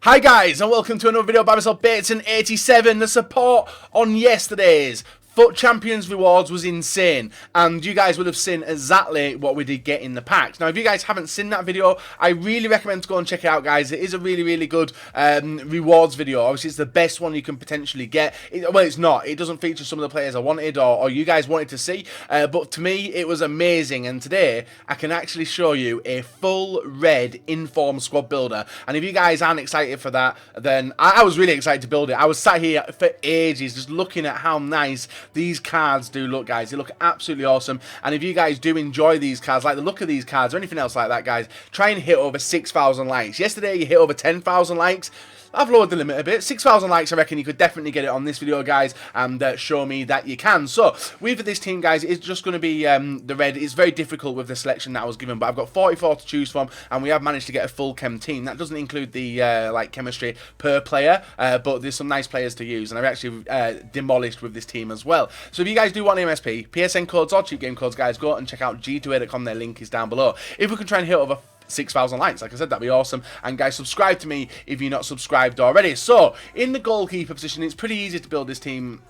Hi guys, and welcome to another video by myself, Bateson87. The support on yesterday's FUT Champions rewards was insane, and you guys would have seen exactly what we did get in the packs. Now, if you guys haven't seen that video, I really recommend to go and check it out, guys. It is a really good rewards video. Obviously, it's the best one you can potentially get. Well, it's not. It doesn't feature some of the players I wanted or you guys wanted to see, but to me, it was amazing. And today, I can actually show you a full red inform squad builder. And if you guys aren't excited for that, then I was really excited to build it. I was sat here for ages just looking at how nice these cards do look, guys. They look absolutely awesome. And if you guys do enjoy these cards, like the look of these cards or anything else like that, guys, try and hit over 6,000 likes. Yesterday you hit over 10,000 likes. I've lowered the limit a bit. 6,000 likes, I reckon you could definitely get it on this video, guys, and show me that you can. So, with this team, guys, it's just going to be the red. It's very difficult with the selection that I was given, but I've got 44 to choose from, and we have managed to get a full chem team. That doesn't include the, like, chemistry per player, but there's some nice players to use, and I've actually demolished with this team as well. So, if you guys do want MSP, PSN codes or cheap game codes, guys, go and check out g2a.com. Their link is down below. If we can try and hit over 6,000 likes, like I said, that'd be awesome. And guys, subscribe to me if you're not subscribed already. So in the goalkeeper position, it's pretty easy to build this team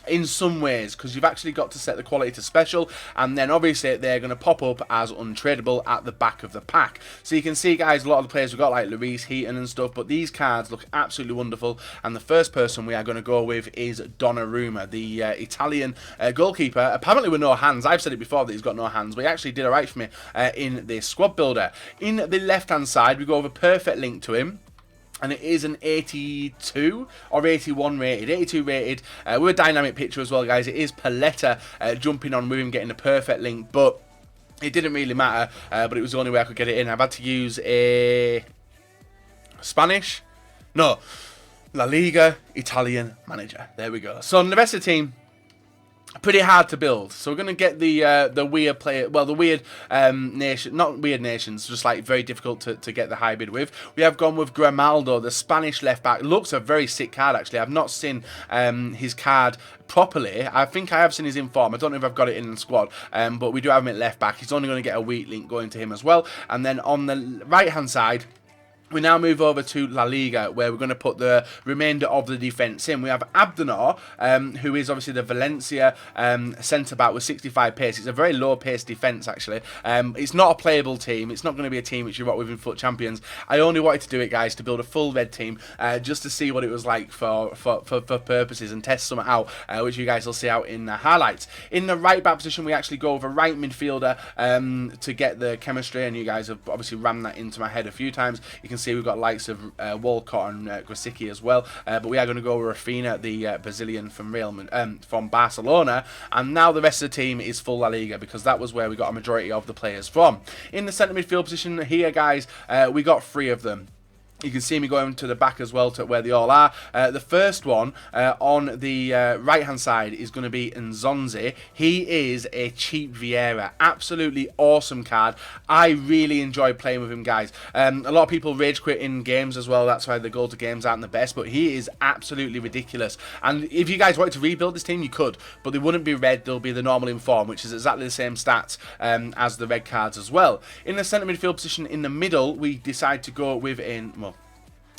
in some ways, because you've actually got to set the quality to special, and then obviously they're going to pop up as untradeable at the back of the pack. So you can see, guys, a lot of the players we've got, like Lloris, Heaton and stuff, but these cards look absolutely wonderful. And the first person we are going to go with is Donnarumma, the Italian goalkeeper, apparently with no hands. I've said it before that he's got no hands, but he actually did alright for me in this squad builder. In the left hand side, we go with a perfect link to him, and it is an 82 or 81 rated, 82 rated, with a dynamic picture as well, guys. It is Paletta jumping on with him, getting the perfect link, but it didn't really matter, but it was the only way I could get it in. I've had to use a Spanish, no, La Liga Italian manager. There we go. So the rest of the team, pretty hard to build. So we're going to get the weird player, well, the weird nation, not weird nations, just like very difficult to get the high bid with. We have gone with Grimaldo, the Spanish left back. Looks a very sick card, actually. I've not seen his card properly. I think I have seen his inform. I don't know if I've got it in the squad, but we do have him at left back. He's only going to get a weak link going to him as well. And then on the right hand side, we now move over to La Liga, where we're going to put the remainder of the defence in. We have Abdenor, who is obviously the Valencia centre-back with 65 pace. It's a very low-paced defence, actually. It's not a playable team. It's not going to be a team which you rock with in FUT Champions. I only wanted to do it, guys, to build a full red team, just to see what it was like for purposes and test something out, which you guys will see out in the highlights. In the right-back position, we actually go with a right midfielder to get the chemistry, and you guys have obviously rammed that into my head a few times. You can see we've got likes of Walcott and Grosicki as well, but we are going to go with Rafinha, the Brazilian from Barcelona, and now the rest of the team is full La Liga, because that was where we got a majority of the players from. In the centre midfield position here, guys, we got 3 of them. You can see me going to the back as well, to where they all are. The first one on the right-hand side is going to be Nzonzi. He is a cheap Vieira. Absolutely awesome card. I really enjoy playing with him, guys. A lot of people rage quit in games as well. That's why the goal to games aren't the best, but he is absolutely ridiculous. And if you guys wanted to rebuild this team, you could, but they wouldn't be red. They'll be the normal inform, which is exactly the same stats as the red cards as well. In the centre midfield position in the middle, we decide to go with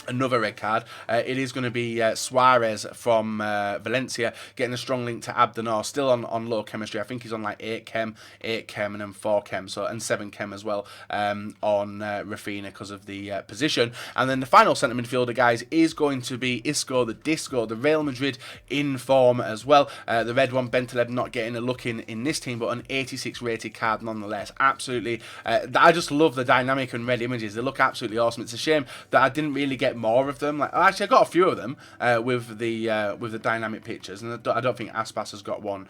another red card. It is going to be SUAREZ from Valencia, getting a strong link to Abdenor, still on low chemistry. I think he's on like 8 chem, and then 4 chem, so, and 7 chem as well on Rafinha because of the position. And then the final centre midfielder, guys, is going to be Isco, the Disco, the Real Madrid in form as well. The red one, Bentaleb, not getting a look in this team, but an 86 rated card nonetheless. Absolutely, I just love the dynamic and red images. They look absolutely awesome. It's a shame that I didn't really get more of them. Like, actually, I got a few of them with the dynamic pictures, and I don't think Aspas has got one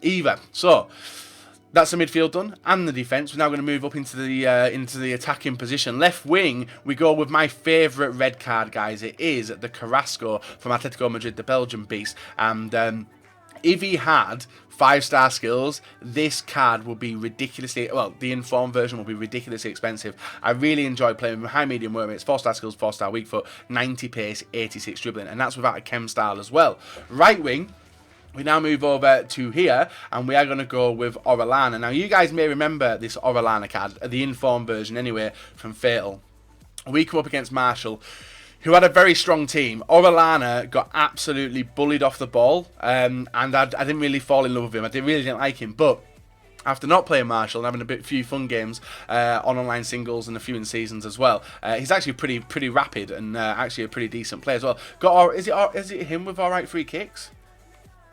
either. So that's the midfield done, and the defence. We're now going to move up into the attacking position. Left wing, we go with my favourite red card, guys. It is the Carrasco from Atletico Madrid, the Belgian beast, and if he had 5-star skills, this card will be ridiculously, well, the informed version will be ridiculously expensive. I really enjoy playing with high medium worm. It's 4-star skills, 4-star weak foot, 90 pace, 86 dribbling, and that's without a chem style as well. Right wing, we now move over to here, and we are going to go with Orellana. Now, you guys may remember this Orellana card, the informed version anyway, from Fatal. We come up against Marshall. who had a very strong team. Orellana got absolutely bullied off the ball, and I didn't really fall in love with him. I really didn't like him, but after not playing Marshall and having few fun games on online singles and a few in seasons as well, he's actually pretty rapid and actually a pretty decent player as well. Is it him with alright free kicks?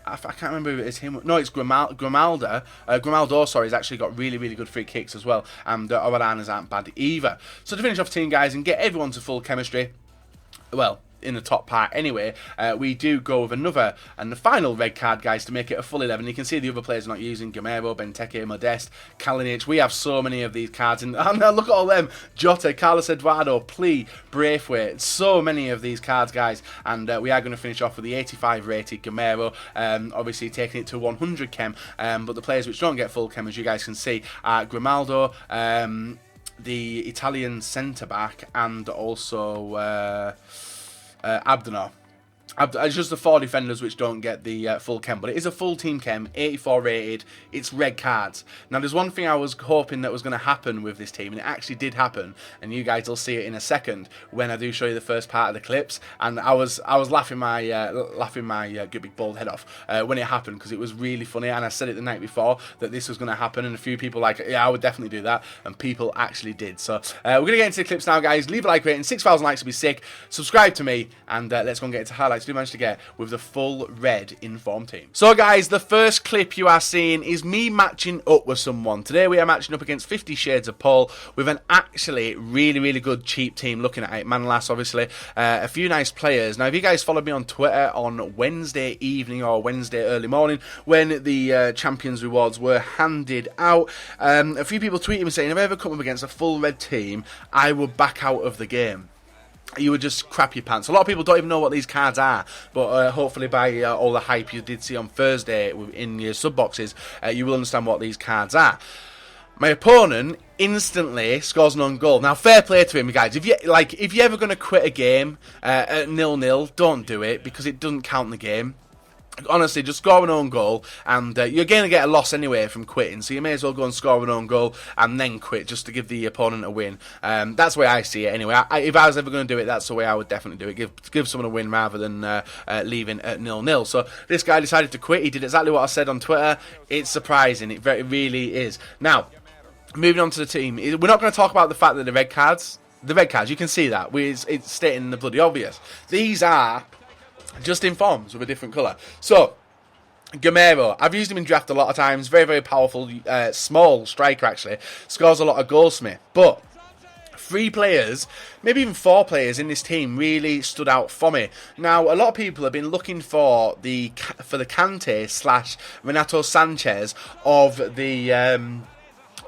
I can't remember if it's him. No, it's Grimaldo. Grimaldo, sorry, has actually got really good free kicks as well. And Orellana's aren't bad either. So to finish off team, guys, and get everyone to full chemistry, well, in the top part anyway, we do go with another and the final red card, guys, to make it a full 11. You can see the other players not using Gamero, Benteke, Modeste, Kalinic. We have so many of these cards, and oh, look at all them: Jota, Carlos Eduardo, Plea, Braithwaite. So many of these cards, guys, and we are going to finish off with the 85 rated Gamero, obviously taking it to 100 chem, but the players which don't get full chem, as you guys can see, are Grimaldo, the Italian centre-back, and also Abdenor. It's just the 4 defenders which don't get the full chem, but it is a full team chem, 84 rated, it's red cards. Now there's one thing I was hoping that was going to happen with this team, and it actually did happen, and you guys will see it in a second when I do show you the first part of the clips, and I was laughing my good big bald head off when it happened, because it was really funny, and I said it the night before that this was going to happen, and a few people like, yeah, I would definitely do that, and people actually did. So we're going to get into the clips now, guys. Leave a like rating, 6,000 likes would be sick, subscribe to me, and let's go and get into highlights. Do manage to get with the full red inform team. So guys, the first clip you are seeing is me matching up with someone. Today we are matching up against 50 Shades of Paul with an actually really good cheap team. Looking at it, Manlas, obviously, a few nice players. Now if you guys followed me on Twitter on Wednesday evening or Wednesday early morning when the Champions rewards were handed out, a few people tweeted me saying if I ever come up against a full red team, I would back out of the game. You would just crap your pants. A lot of people don't even know what these cards are, but hopefully by all the hype you did see on Thursday in your sub boxes, you will understand what these cards are. My opponent instantly scores an own goal. Now, fair play to him, guys. If you're ever going to quit a game at 0-0, don't do it, because it doesn't count in the game. Honestly, just score an own goal, and you're going to get a loss anyway from quitting, so you may as well go and score an own goal and then quit, just to give the opponent a win. That's the way I see it anyway. If I was ever going to do it, that's the way I would definitely do it. Give someone a win rather than leaving at 0-0. So this guy decided to quit. He did exactly what I said on Twitter. It's surprising. It really is. Now, moving on to the team. We're not going to talk about the fact that the red cards, you can see that. It's stating the bloody obvious. These are just informs with a different colour. So, Gamero, I've used him in draft a lot of times. Very powerful, small striker actually. Scores a lot of goals for me. But 3 players, maybe even 4 players in this team really stood out for me. Now, a lot of people have been looking for the Kante / Renato Sanchez of the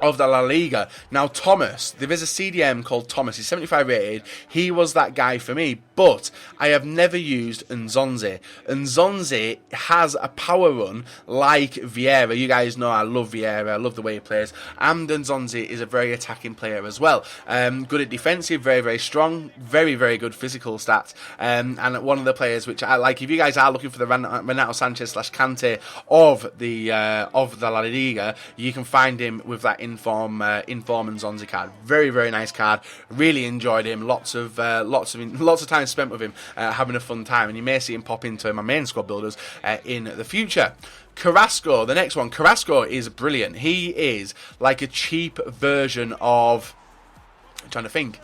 La Liga. Now, Thomas, there is a CDM called Thomas. He's 75 rated. He was that guy for me. But I have never used Nzonzi. Nzonzi has a power run like Vieira. You guys know I love Vieira. I love the way he plays. And Nzonzi is a very attacking player as well. Good at defensive, very strong, very good physical stats. And one of the players which I like, if you guys are looking for the Renato Sanchez / Kante of the La Liga, you can find him with that Inform Nzonzi card. Very nice card. Really enjoyed him. Lots of time spent with him, having a fun time, and you may see him pop into my main squad builders in the future. Carrasco, the next one. Carrasco is brilliant. He is like a cheap version of, I'm trying to think.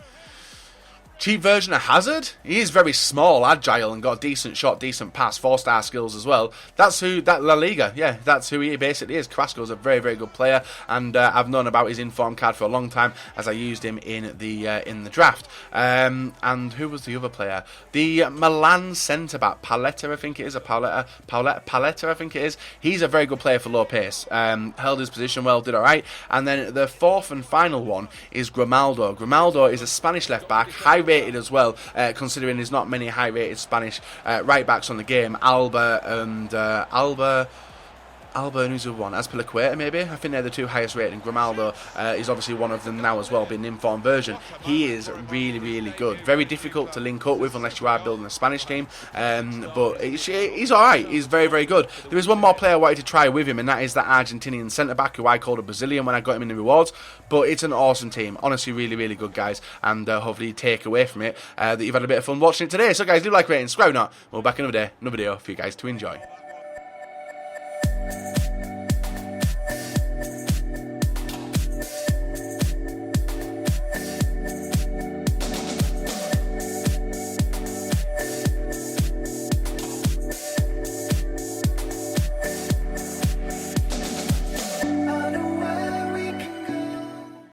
Cheap version of Hazard. He is very small, agile, and got a decent shot, decent pass, 4-star skills as well. That La Liga, yeah, that's who he basically is. Carrasco is a very good player, and I've known about his inform card for a long time as I used him in the draft. And who was the other player? The Milan centre back, Paletta, I think it is, Paletta, I think it is. He's a very good player for low pace. Held his position well, did all right. And then the 4th and final one is Grimaldo. Grimaldo is a Spanish left back, high rated as well, considering there's not many high rated Spanish right backs on the game. Alba Alba and who's the one? Azpilicueta, maybe? I think they're the 2 highest rated. And Grimaldo is obviously one of them now as well, being an informed version. He is really, really good. Very difficult to link up with unless you are building a Spanish team. But he's alright. He's very, very good. There is one more player I wanted to try with him, and that is that Argentinian centre-back who I called a Brazilian when I got him in the rewards. But it's an awesome team. Honestly, really, really good, guys. And hopefully you take away from it that you've had a bit of fun watching it today. So, guys, do like, rate, and subscribe. Not. We'll be back another day, another video for you guys to enjoy.